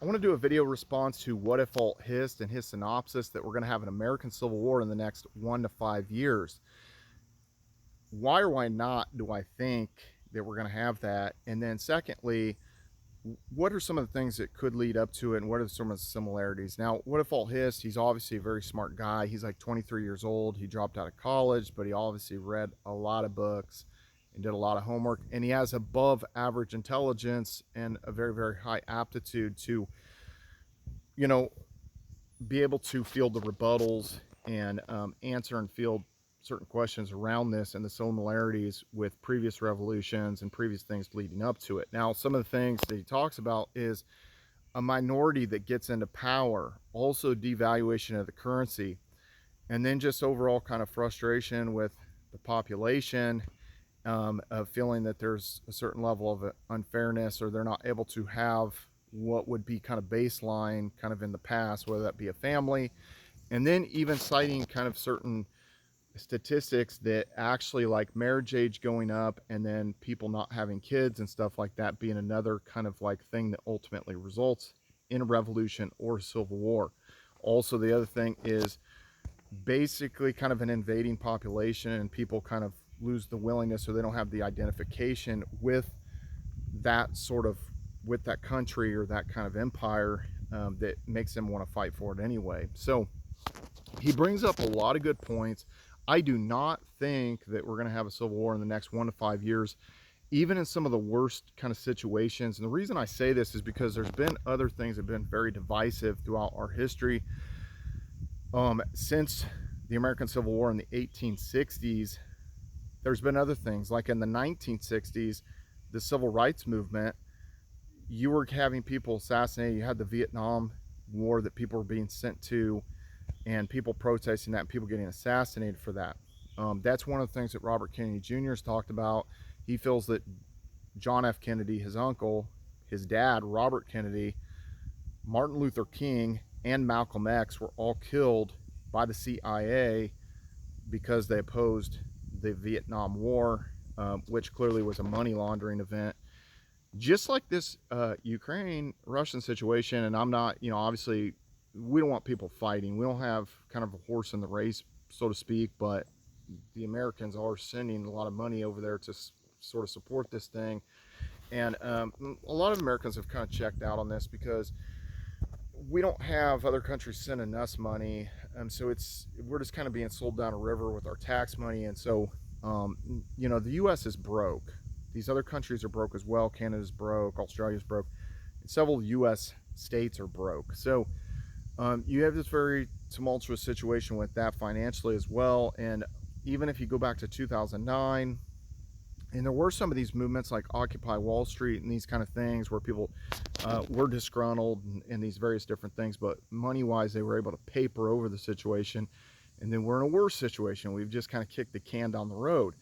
I want to do a video response to WhatIfAltHist and his synopsis that we're going to have an American Civil War in the next 1 to 5 years. Why or why not do I think that we're going to have that? And then secondly, what are some of the things that could lead up to it, and what are some of the similarities? Now, WhatIfAltHist, he's obviously a very smart guy. He's like 23 years old. He dropped out of college, but he obviously read a lot of books and did a lot of homework, and he has above average intelligence and a very, very high aptitude to, you know, be able to field the rebuttals and answer and field certain questions around this and the similarities with previous revolutions and previous things leading up to it. Now, some of the things that he talks about is a minority that gets into power, also devaluation of the currency, and then just overall kind of frustration with the population, of feeling that there's a certain level of unfairness, or they're not able to have what would be kind of baseline kind of in the past, whether that be a family, and then even citing kind of certain statistics that actually, like marriage age going up and then people not having kids and stuff like that being another kind of like thing that ultimately results in a revolution or a civil war. Also, the other thing is basically kind of an invading population, and people kind of lose the willingness, or they don't have the identification with that sort of, with that country or that kind of empire, that makes them want to fight for it anyway. So he brings up a lot of good points. I do not think that we're going to have a civil war in the next 1 to 5 years, even in some of the worst kind of situations. And the reason I say this is because there's been other things that have been very divisive throughout our history. Since the American Civil War in the 1860s, there's been other things, like in the 1960s, the civil rights movement. You were having people assassinated. You had the Vietnam War that people were being sent to, and people protesting that, and people getting assassinated for that. That's one of the things that Robert Kennedy Jr. has talked about. He feels that John F. Kennedy, his uncle, his dad, Robert Kennedy, Martin Luther King, and Malcolm X were all killed by the CIA because they opposed the Vietnam War, which clearly was a money laundering event. Just like this Ukraine-Russian situation, and I'm not, obviously we don't want people fighting. We don't have kind of a horse in the race, so to speak, but the Americans are sending a lot of money over there to sort of support this thing. And a lot of Americans have kind of checked out on this because we don't have other countries sending us money, so we're just kind of being sold down a river with our tax money. And so the US is broke. These other countries are broke as well. Canada's broke, Australia's broke, and several US states are broke. So you have this very tumultuous situation with that financially as well. And even if you go back to 2009, and there were some of these movements like Occupy Wall Street and these kind of things where people were disgruntled and these various different things, but money-wise, they were able to paper over the situation. And then we're in a worse situation. We've just kind of kicked the can down the road.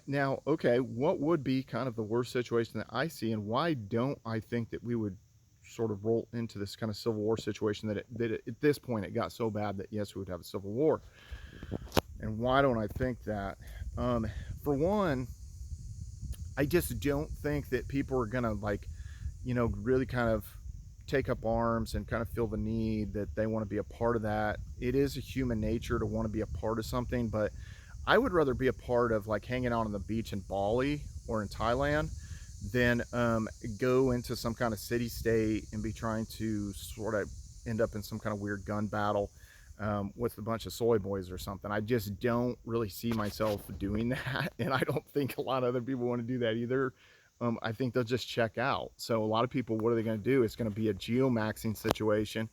Now, okay, what would be kind of the worst situation that I see, and why don't I think that we would sort of roll into this kind of civil war situation that at this point it got so bad that yes, we would have a civil war? And why don't I think that? For one, I just don't think that people are gonna really kind of take up arms and kind of feel the need that they want to be a part of that. It is a human nature to want to be a part of something, but I would rather be a part of like hanging out on the beach in Bali or in Thailand than go into some kind of city state and be trying to sort of end up in some kind of weird gun battle with a bunch of soy boys or something. I just don't really see myself doing that, and I don't think a lot of other people want to do that either. I think they'll just check out. So a lot of people, what are they going to do? It's going to be a geomaxing situation.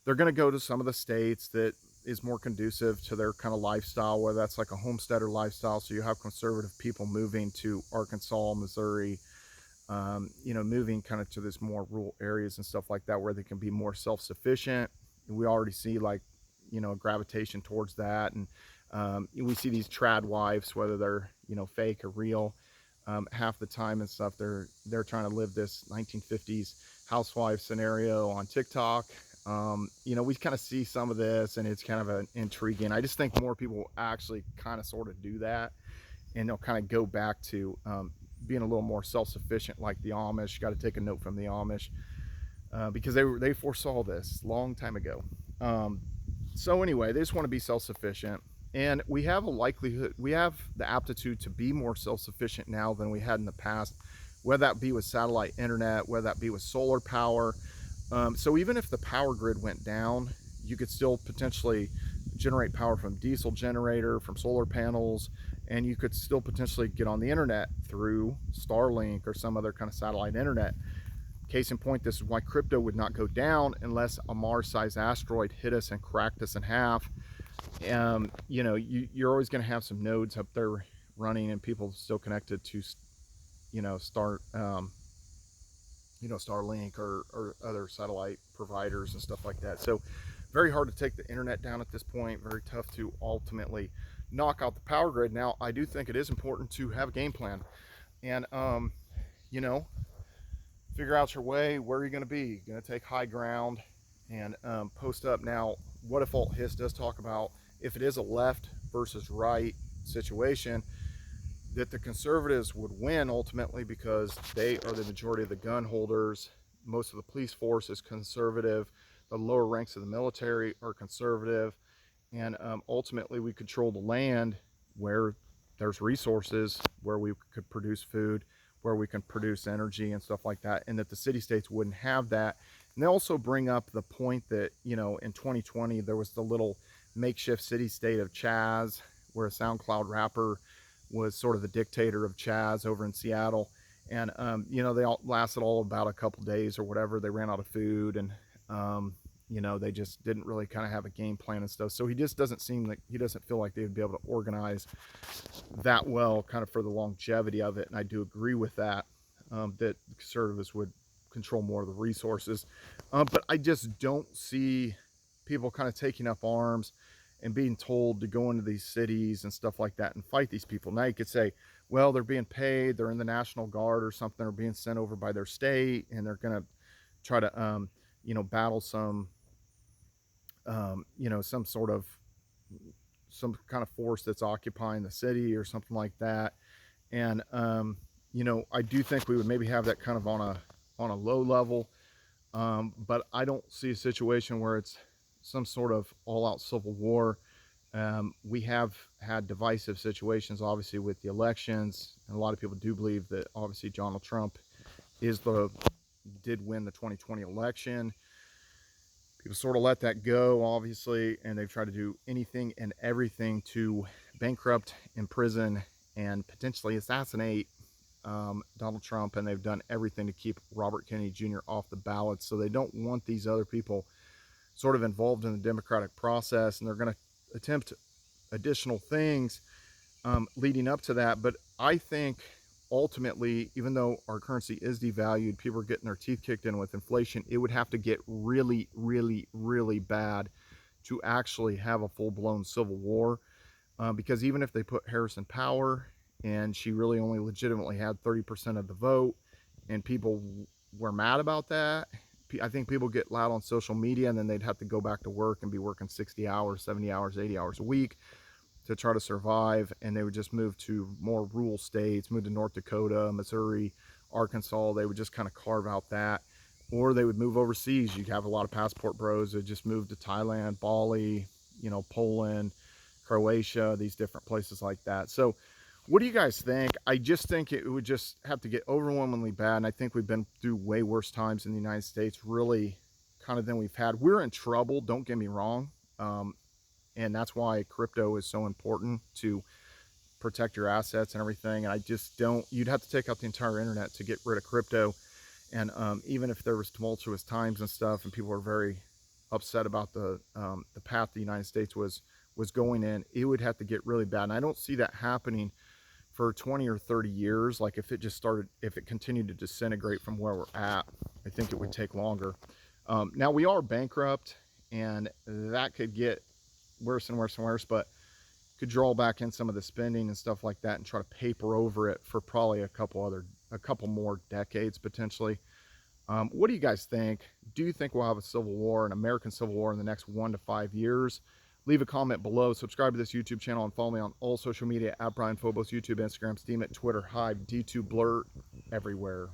They're going to go to some of the states that is more conducive to their kind of lifestyle, whether that's like a homesteader lifestyle. So you have conservative people moving to Arkansas, Missouri, moving kind of to this more rural areas and stuff like that, where they can be more self-sufficient. We already see a gravitation towards that. And we see these trad wives, whether they're, fake or real, half the time and stuff, they're trying to live this 1950s housewife scenario on TikTok. We kind of see some of this, and it's kind of intriguing. I just think more people will actually kind of sort of do that, and they'll kind of go back to being a little more self-sufficient, like the Amish. Got to take a note from the Amish. because they foresaw this a long time ago. So anyway, they just want to be self-sufficient, and we have a likelihood, we have the aptitude to be more self-sufficient now than we had in the past, whether that be with satellite internet, whether that be with solar power. So even if the power grid went down, you could still potentially generate power from diesel generator, from solar panels, and you could still potentially get on the internet through Starlink or some other kind of satellite internet. Case in point, this is why crypto would not go down unless a Mars-sized asteroid hit us and cracked us in half. You know, you're always going to have some nodes up there running and people still connected to, you know, Starlink or other satellite providers and stuff like that. So very hard to take the internet down at this point. Very tough to ultimately knock out the power grid. Now, I do think it is important to have a game plan and, you know, figure out your way, where you're going to be. You're going to take high ground and post up. Now, WhatIfAltHist does talk about if it is a left versus right situation, that the conservatives would win ultimately because they are the majority of the gun holders. Most of the police force is conservative. The lower ranks of the military are conservative. And ultimately, we control the land where there's resources, where we could produce food, where we can produce energy and stuff like that, and that the city-states wouldn't have that. And they also bring up the point that, you know, in 2020, there was the little makeshift city-state of Chaz, where a SoundCloud rapper was sort of the dictator of Chaz over in Seattle. And, you know, they all lasted all about a couple days or whatever. They ran out of food and, you know, they just didn't really kind of have a game plan and stuff. So he just doesn't seem like, he doesn't feel like they would be able to organize that well kind of for the longevity of it. And I do agree with that, that conservatives would control more of the resources. But I just don't see people kind of taking up arms and being told to go into these cities and stuff like that and fight these people. Now you could say, well, they're being paid, they're in the National Guard or something, or being sent over by their state, and they're going to try to, you know, battle some, you know, some kind of force that's occupying the city or something like that. And, you know, I do think we would maybe have that kind of on a low level. But I don't see a situation where it's some sort of all-out civil war. We have had divisive situations, obviously, with the elections, and a lot of people do believe that obviously Donald Trump did win the 2020 election. People sort of let that go, obviously, and they've tried to do anything and everything to bankrupt, imprison, and potentially assassinate Donald Trump, and they've done everything to keep Robert Kennedy Jr. off the ballot. So they don't want these other people sort of involved in the democratic process, and they're going to attempt additional things leading up to that. But I think ultimately, even though our currency is devalued, people are getting their teeth kicked in with inflation. It would have to get really, really, really bad to actually have a full-blown civil war, because even if they put Harris in power and she really only legitimately had 30% of the vote and people were mad about that, I think people get loud on social media, and then they'd have to go back to work and be working 60 hours, 70 hours, 80 hours a week to try to survive. And they would just move to more rural states, move to North Dakota, Missouri, Arkansas. They would just kind of carve out that. Or they would move overseas. You'd have a lot of passport bros that just moved to Thailand, Bali, you know, Poland, Croatia, these different places like that. So what do you guys think? I just think it would just have to get overwhelmingly bad. And I think we've been through way worse times in the United States, really kind of than we've had. We're in trouble, don't get me wrong. And that's why crypto is so important, to protect your assets and everything. And I just don't, you'd have to take out the entire internet to get rid of crypto. And even if there was tumultuous times and stuff, and people were very upset about the path the United States was going in, it would have to get really bad. And I don't see that happening for 20 or 30 years. Like if it continued to disintegrate from where we're at, I think it would take longer. Now we are bankrupt, and that could get worse and worse and worse, but could draw back in some of the spending and stuff like that and try to paper over it for probably a couple more decades potentially. What do you guys think? Do you think we'll have a civil war, an American civil war, in the next 1 to 5 years? Leave a comment below. Subscribe to this YouTube channel and follow me on all social media at Brian Phobos, YouTube, Instagram, Steam it, Twitter, Hive, D2 Blur, everywhere.